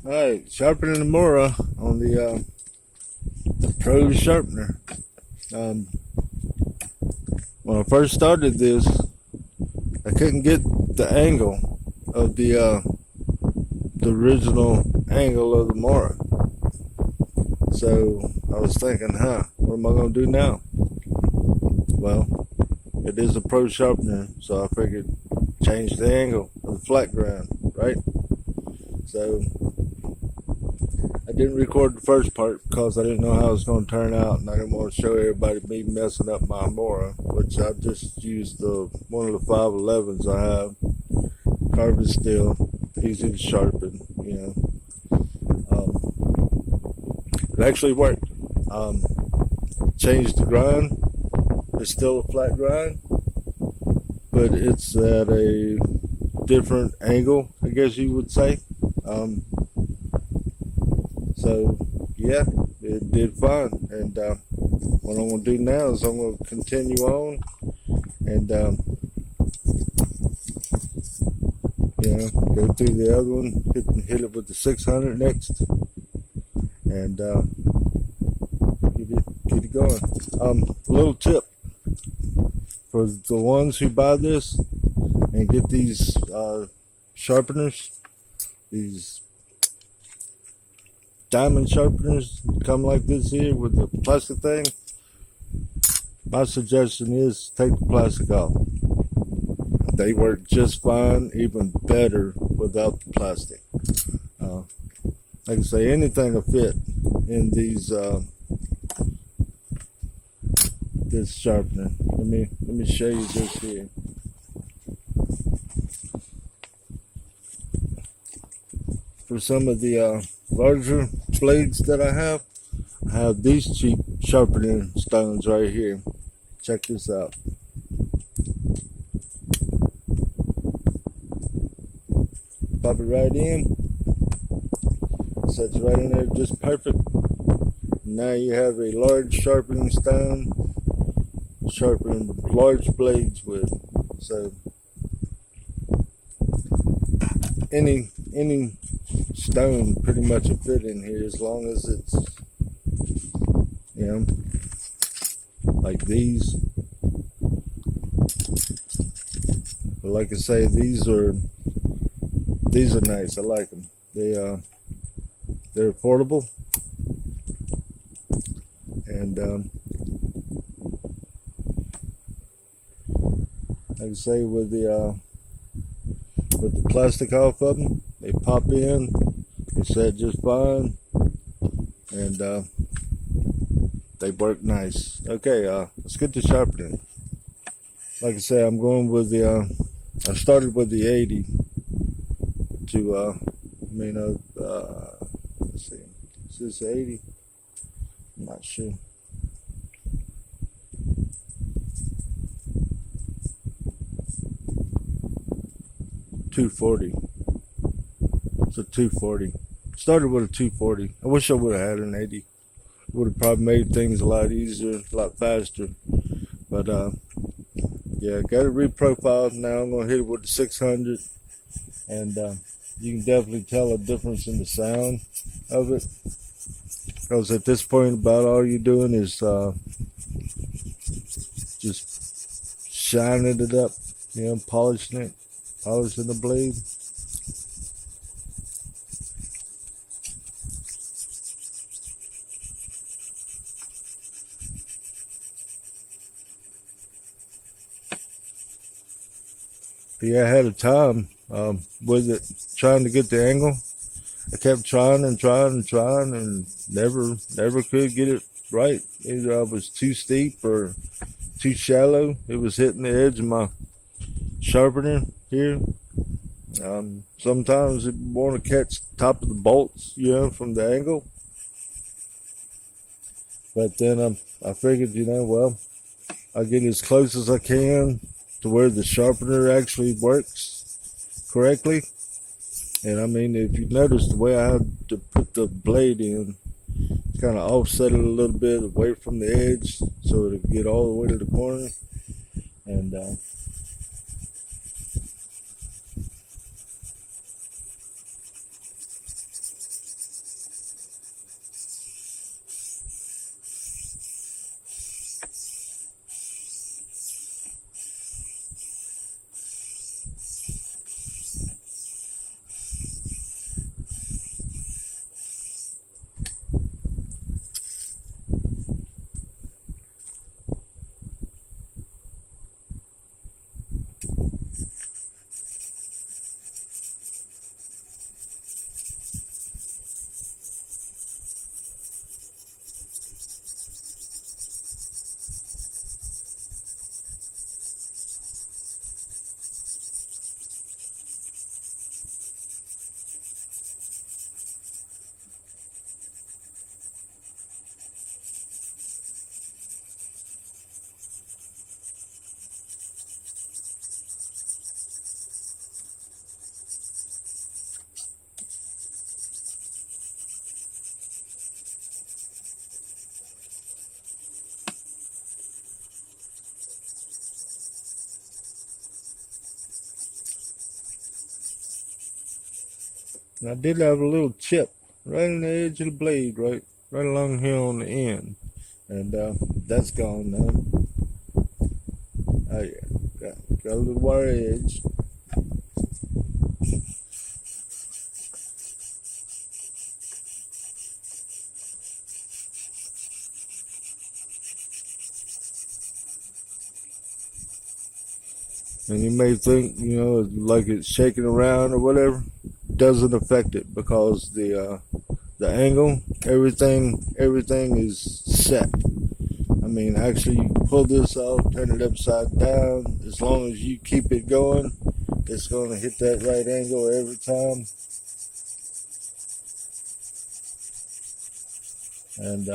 Alright, sharpening the Mora on the Pro Sharpener. Um, when I first started this, I couldn't get the angle of the original angle of the Mora. So I was thinking, what am I going to do now? Well, it is a Pro Sharpener, so I figured change the angle of the flat grind, right? So I didn't record the first part because I didn't know how it was going to turn out, and I didn't want to show everybody me messing up my Mora, which I just used one of the 511s I have. Carbon steel, easy to sharpen, It actually worked. Changed the grind. It's still a flat grind, but it's at a different angle, I guess you would say. So yeah, it did fine. And what I'm going to do now is I'm going to continue on and go through the other one, hit it with the 600 next, and get it going. A little tip for the ones who buy this and get these sharpeners, these diamond sharpeners come like this here with the plastic thing. My suggestion is take the plastic off. They work just fine, even better without the plastic. Like I say, anything will fit in these this sharpener. Let me show you this here. For some of the larger blades that I have these cheap sharpening stones right here. Check this out. Pop it right in. Sets right in there just perfect. Now you have a large sharpening stone, sharpening large blades with. So any stone pretty much will fit in here as long as it's like these. But like I say, these are nice. I like them. They're affordable, and like I say, with the plastic off of them, they pop in. They set just fine, and they work nice. Okay, let's get to sharpening. Like I say, I'm going with the. I started with the 80 to let's see, is this 80? I'm not sure. $240. It's a 240. Started with a 240. I wish I would have had an 80. Would have probably made things a lot easier, a lot faster. But yeah, got it reprofiled. Now I'm gonna hit it with the 600, and you can definitely tell a difference in the sound of it, because at this point about all you're doing is just shining it up, polishing the blade. But yeah, I had a time with it, trying to get the angle. I kept trying and never could get it right. Either I was too steep or too shallow. It was hitting the edge of my sharpener here. Sometimes it want to catch the top of the bolts, from the angle. But then I figured, well, I'll get as close as I can to where the sharpener actually works correctly. And I mean, if you notice the way I had to put the blade in, kind of offset it a little bit away from the edge so it'll get all the way to the corner. And And I did have a little chip right on the edge of the blade, right along here on the end. And that's gone now. Oh yeah, got a little wire edge. And you may think, like it's shaking around or whatever. Doesn't affect it because the angle, everything is set. I mean, actually, you can pull this off, turn it upside down. As long as you keep it going, it's going to hit that right angle every time. And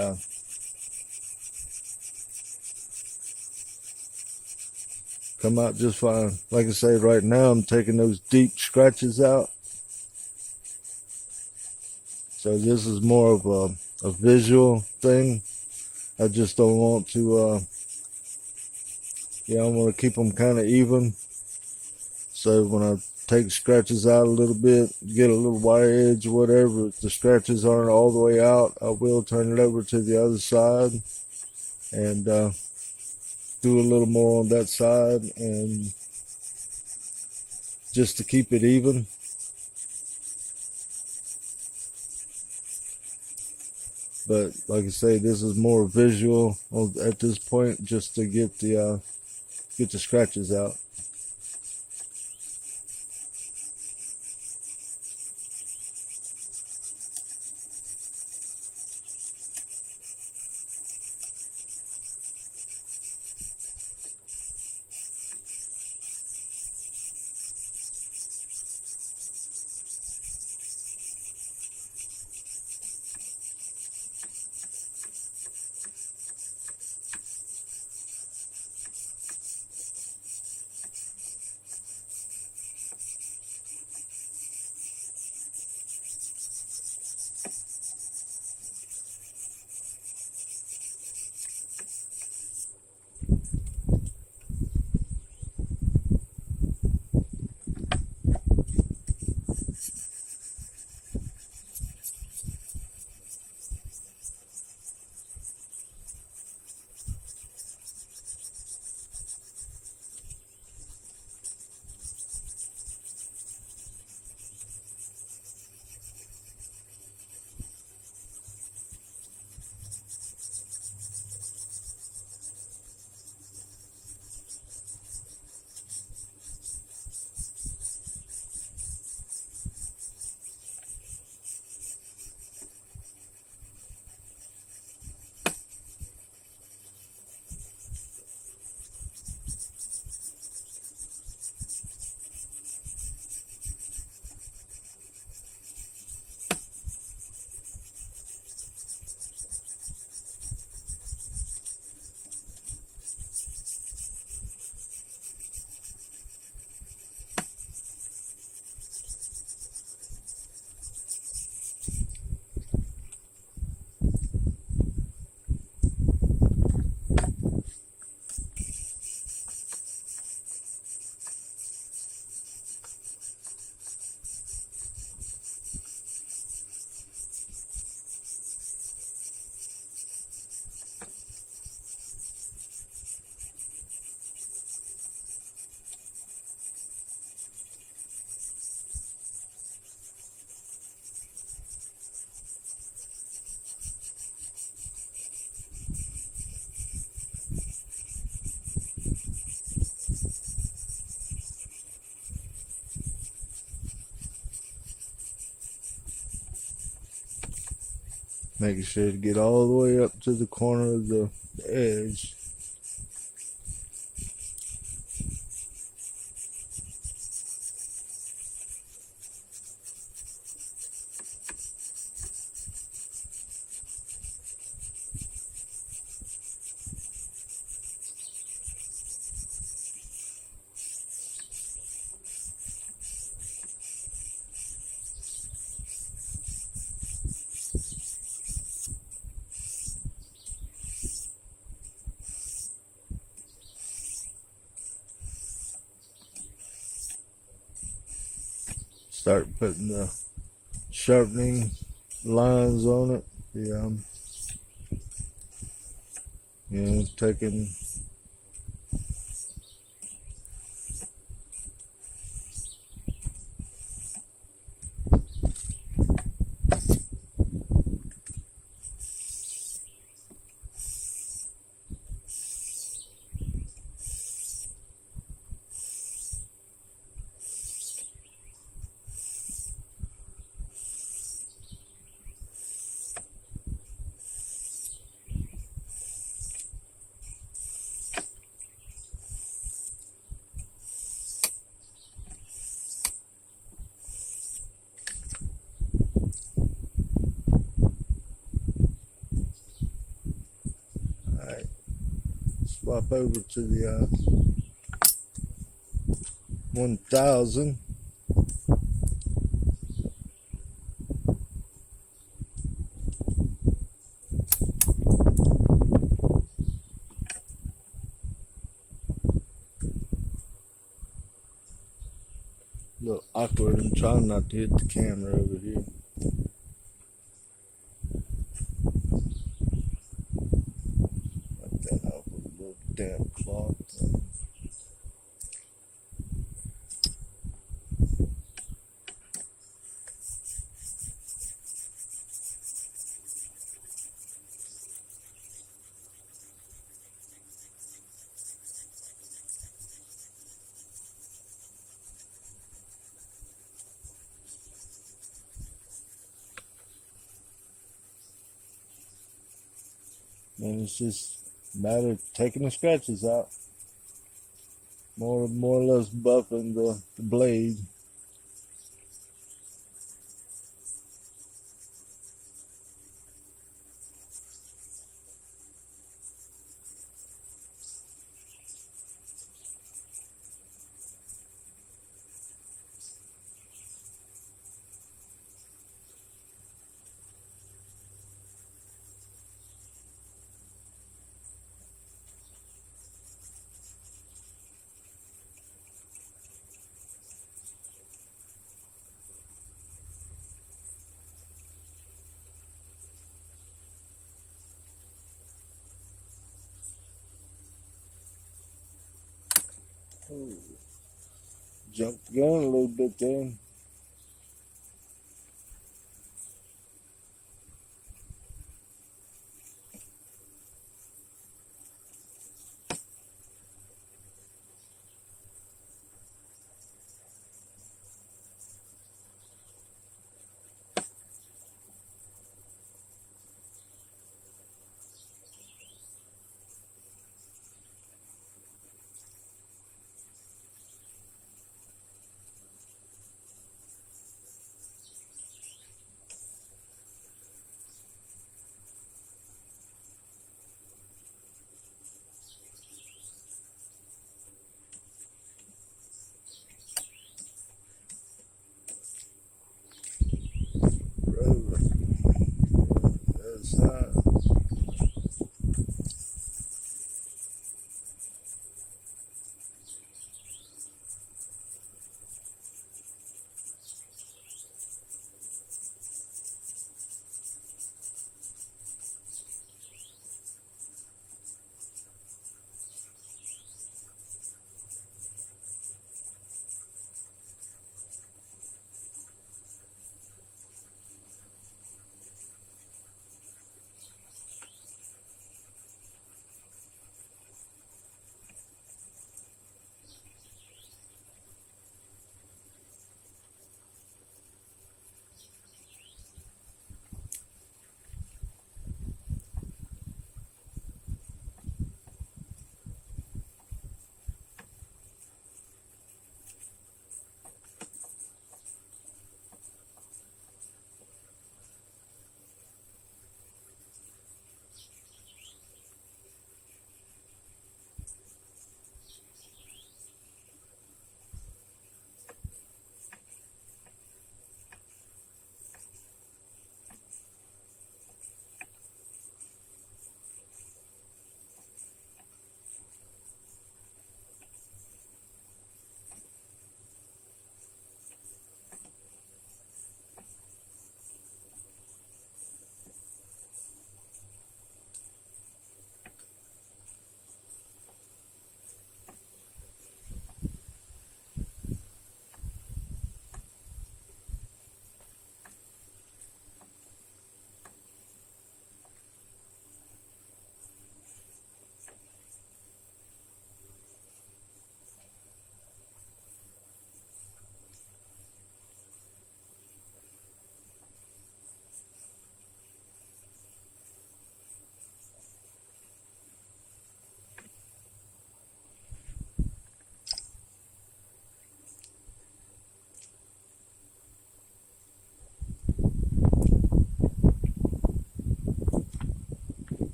come out just fine. Like I say, right now I'm taking those deep scratches out. So this is more of a visual thing. I just don't want to, I want to keep them kind of even. So when I take scratches out a little bit, get a little wire edge or whatever, if the scratches aren't all the way out, I will turn it over to the other side and do a little more on that side, and just to keep it even. But like I say, this is more visual at this point, just to get the scratches out. Making sure to get all the way up to the corner of the edge. Start putting the sharpening lines on it. Yeah, taking Alright, swap over to the 1000. A little awkward. I'm trying not to hit the camera over here. Wipe that off with a little damp cloth. And it's just a matter of taking the scratches out. More or less buffing the blade. Ooh. Jumped the gun a little bit there.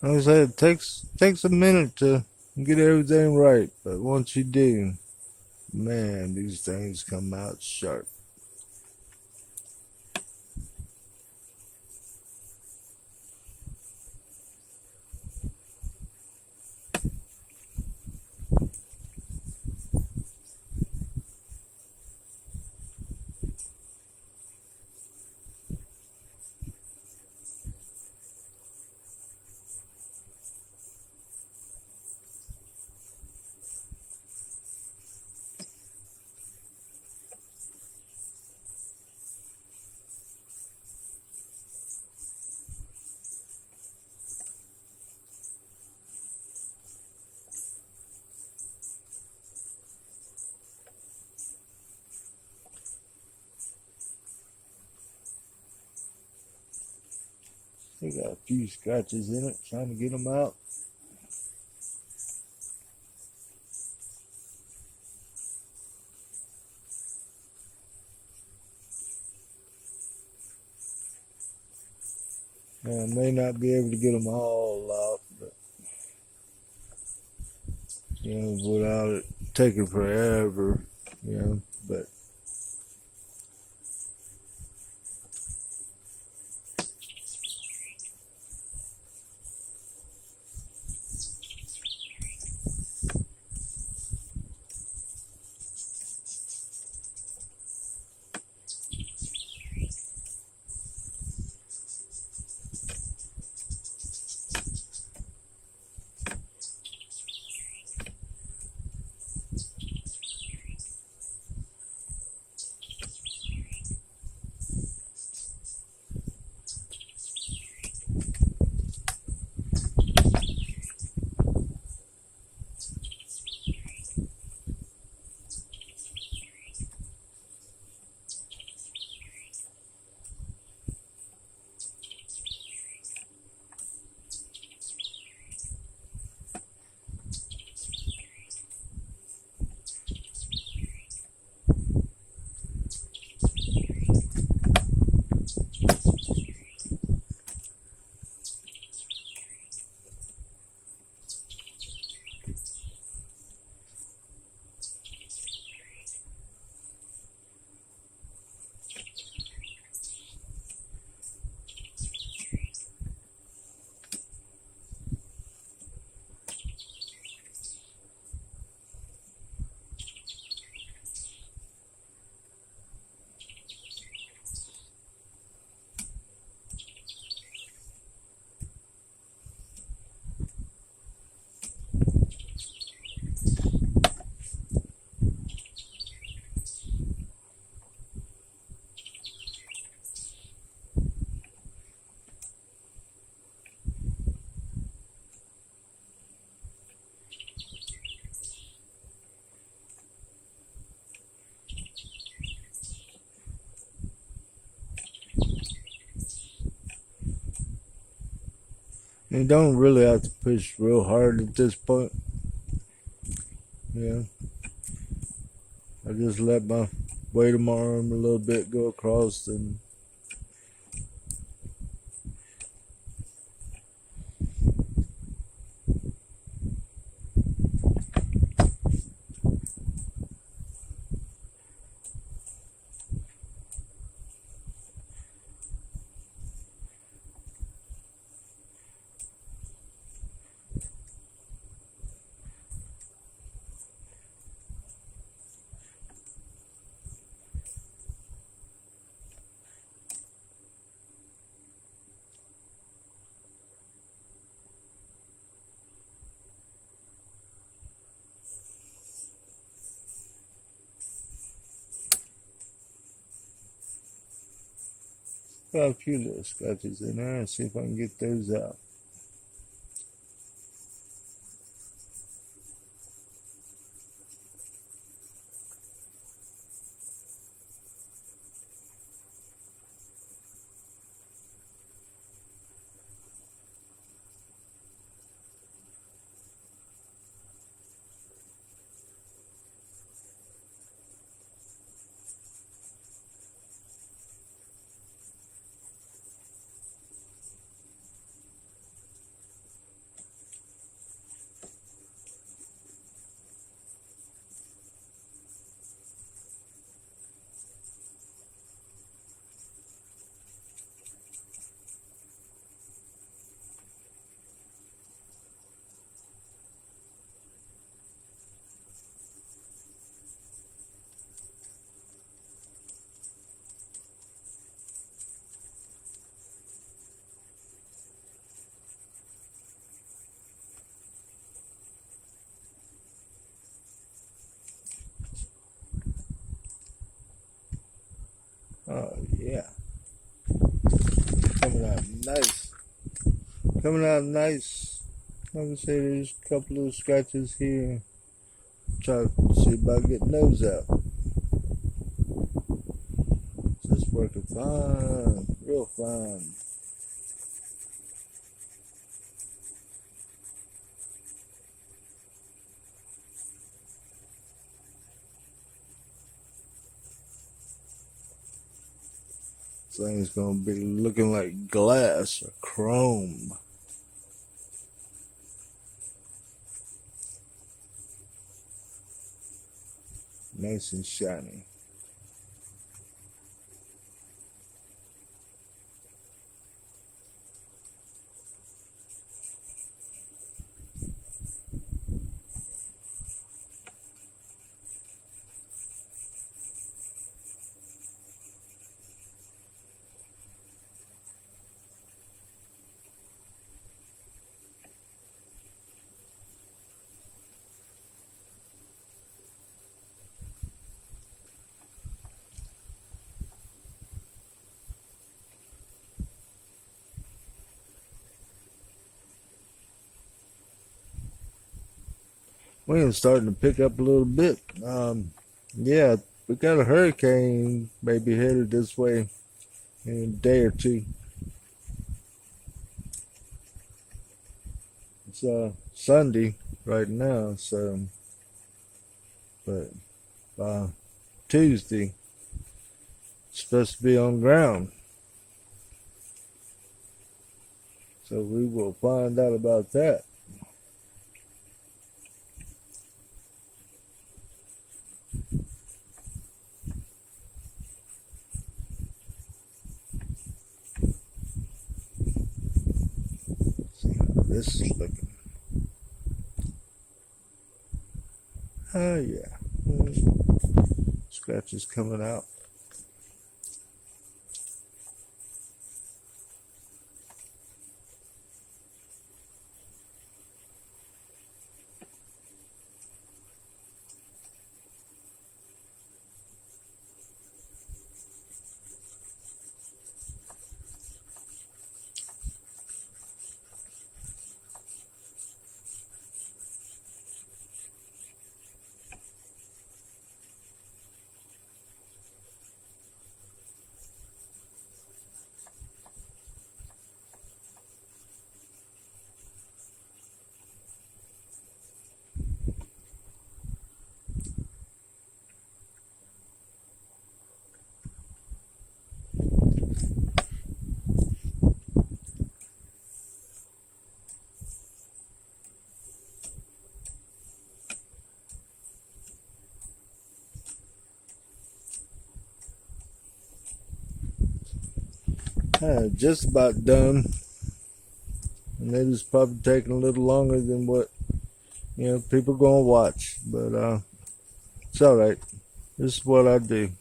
Like I said, it takes a minute to get everything right, but once you do, man, these things come out sharp. We got a few scratches in it, trying to get them out. I may not be able to get them all out, but without it taking forever, but you don't really have to push real hard at this point. Yeah, I just let my weight of my arm a little bit go across and got a few little scratches in there and see if I can get those out. nice. Coming out nice. Like I say, there's a couple of scratches here. Try to see about getting those out. Just working fine, real fine. This thing's gonna be looking like glass or chrome. Nice and shiny. Wind's starting to pick up a little bit. Yeah, we got a hurricane maybe headed this way in a day or two. It's Sunday right now, so but by Tuesday it's supposed to be on ground. So we will find out about that. See how this is looking. Oh yeah. Scratches coming out. Just about done, and it is probably taking a little longer than what people gonna watch, but it's all right. This is what I do.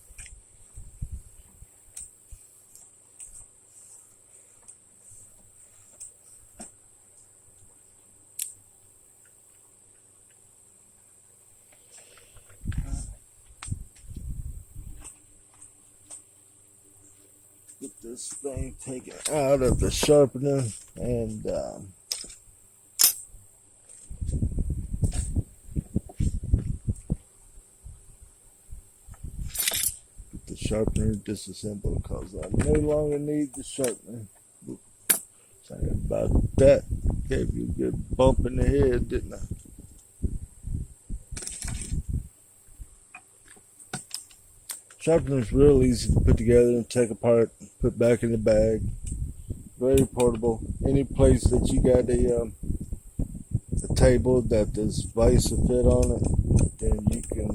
Get this thing taken out of the sharpener and get the sharpener disassembled because I no longer need the sharpener. Sorry about that. Gave you a good bump in the head, didn't I? Sharpener's real easy to put together and take apart, put back in the bag. Very portable. Any place that you got a table that this vise will fit on it, then you can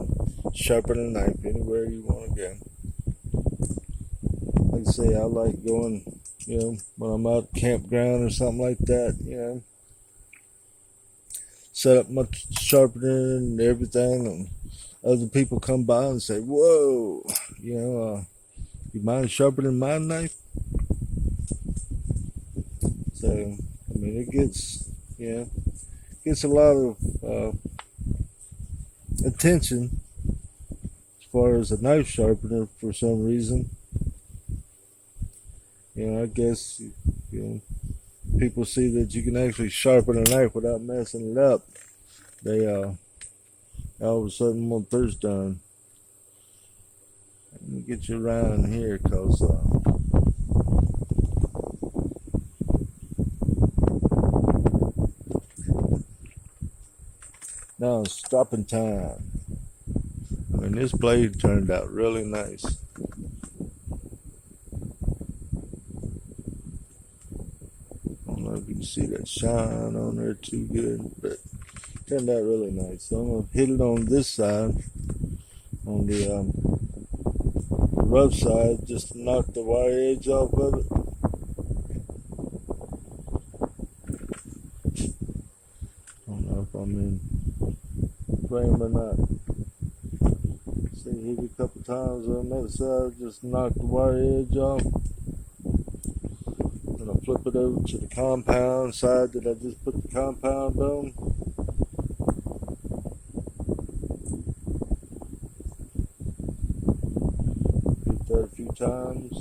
sharpen a knife anywhere you want to go. Like I say, I like going, when I'm out campground or something like that, set up my sharpener and everything, and other people come by and say, "Whoa, you mind sharpening my knife?" So, I mean, it gets a lot of attention as far as a knife sharpener for some reason. I guess You know, people see that you can actually sharpen a knife without messing it up. They all of a sudden want theirs done. Let me get you around here, cause now it's stopping time. I mean, this blade turned out really nice. I don't know if you can see that shine on there too good, but it turned out really nice. So I'm gonna hit it on this side, on the rough side, just to knock the wire edge off of it. I don't know if I'm in frame or not. See, hit it a couple times on that side, just knock the wire edge off. Then I flip it over to the compound side that I just put the compound on. Hit that a few times.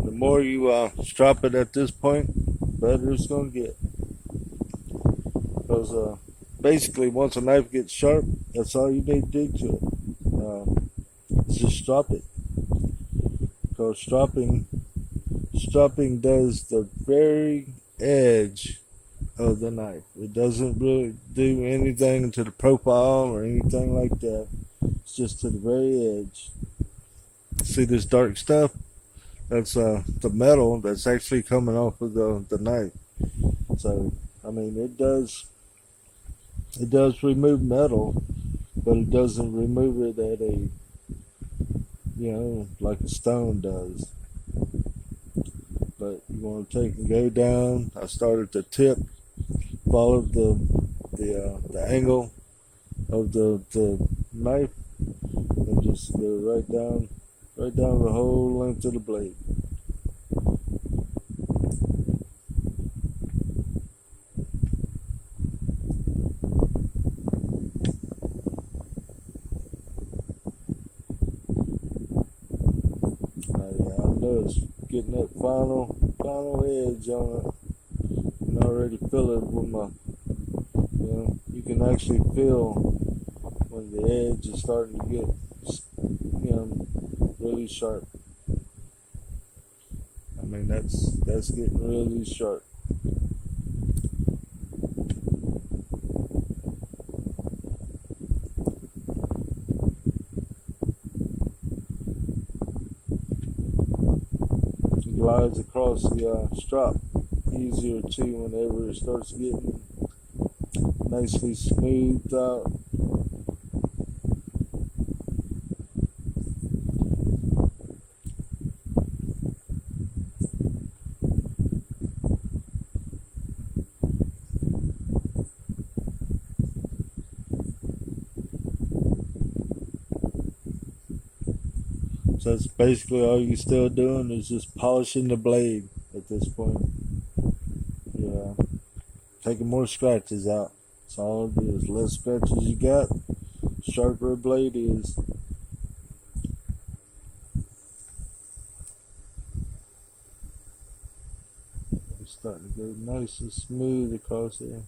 The more you strop it at this point, better it's gonna get. Because basically, once a knife gets sharp, that's all you need to do to it. Just strop it. Because stropping does the very edge of the knife. It doesn't really do anything to the profile or anything like that. It's just to the very edge. See this dark stuff? That's the metal that's actually coming off of the knife. So I mean, it does remove metal, but it doesn't remove it at a, like a stone does. But you want to take and go down. I start at the tip, follow the angle of the knife, and just go right down the whole length of the blade. I know it's getting that final edge on it. You can already feel it with my, you can actually feel when the edge is starting to get, really sharp. I mean, that's getting really sharp. It glides across the strop easier too whenever it starts getting nicely smoothed out. So that's basically all you're still doing is just polishing the blade at this point. Yeah, taking more scratches out. That's all it is. Less scratches you got, sharper a blade is. It's starting to go nice and smooth across there.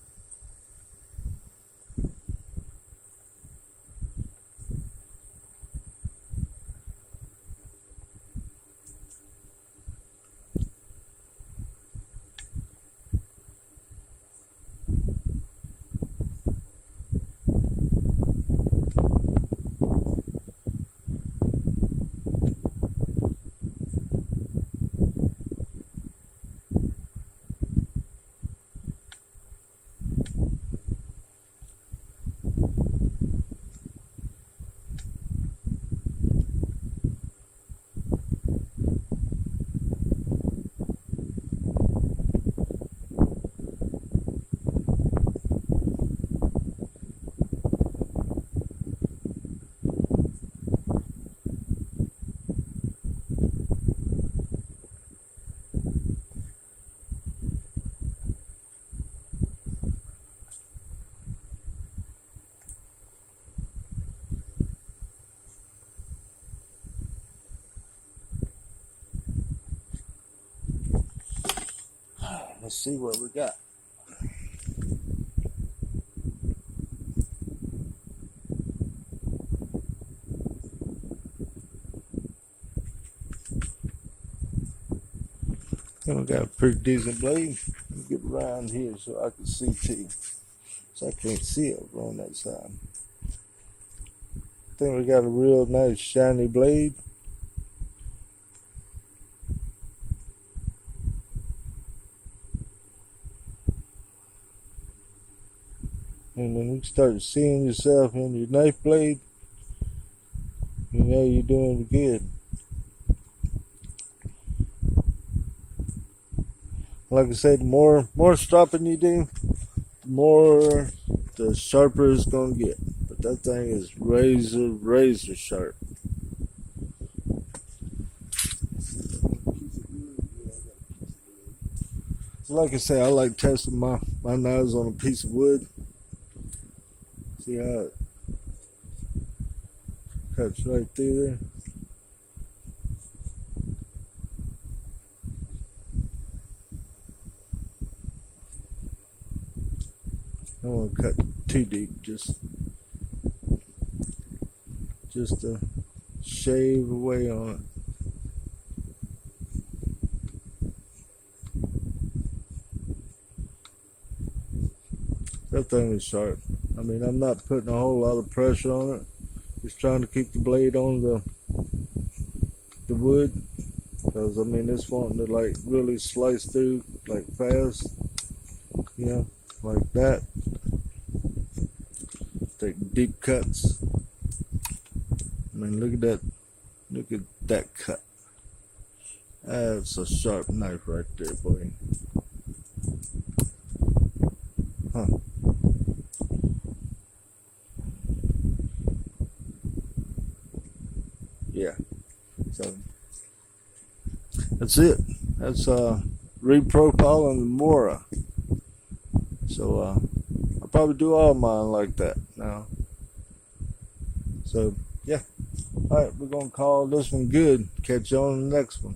Let's see what we got. And we got a pretty decent blade. Let me get around here so I can see too. So I can't see it on that side. I think we got a real nice shiny blade. And when you start seeing yourself in your knife blade, you know you're doing good. Like I said, the more stropping you do, the more the sharper it's gonna get. But that thing is razor sharp. So like I say, I like testing my knives on a piece of wood. See how it cuts right through there. I don't want to cut too deep, just to shave away on it. That thing is sharp. I mean, I'm not putting a whole lot of pressure on it. Just trying to keep the blade on the wood, because I mean it's wanting to like really slice through like fast, you know, like that. Take deep cuts. I mean, look at that. Look at that cut. That's a sharp knife right there, boy. Huh. Yeah. So that's it. That's reprofiling the Mora. So I'll probably do all mine like that now. So yeah. Alright, we're gonna call this one good. Catch you on the next one.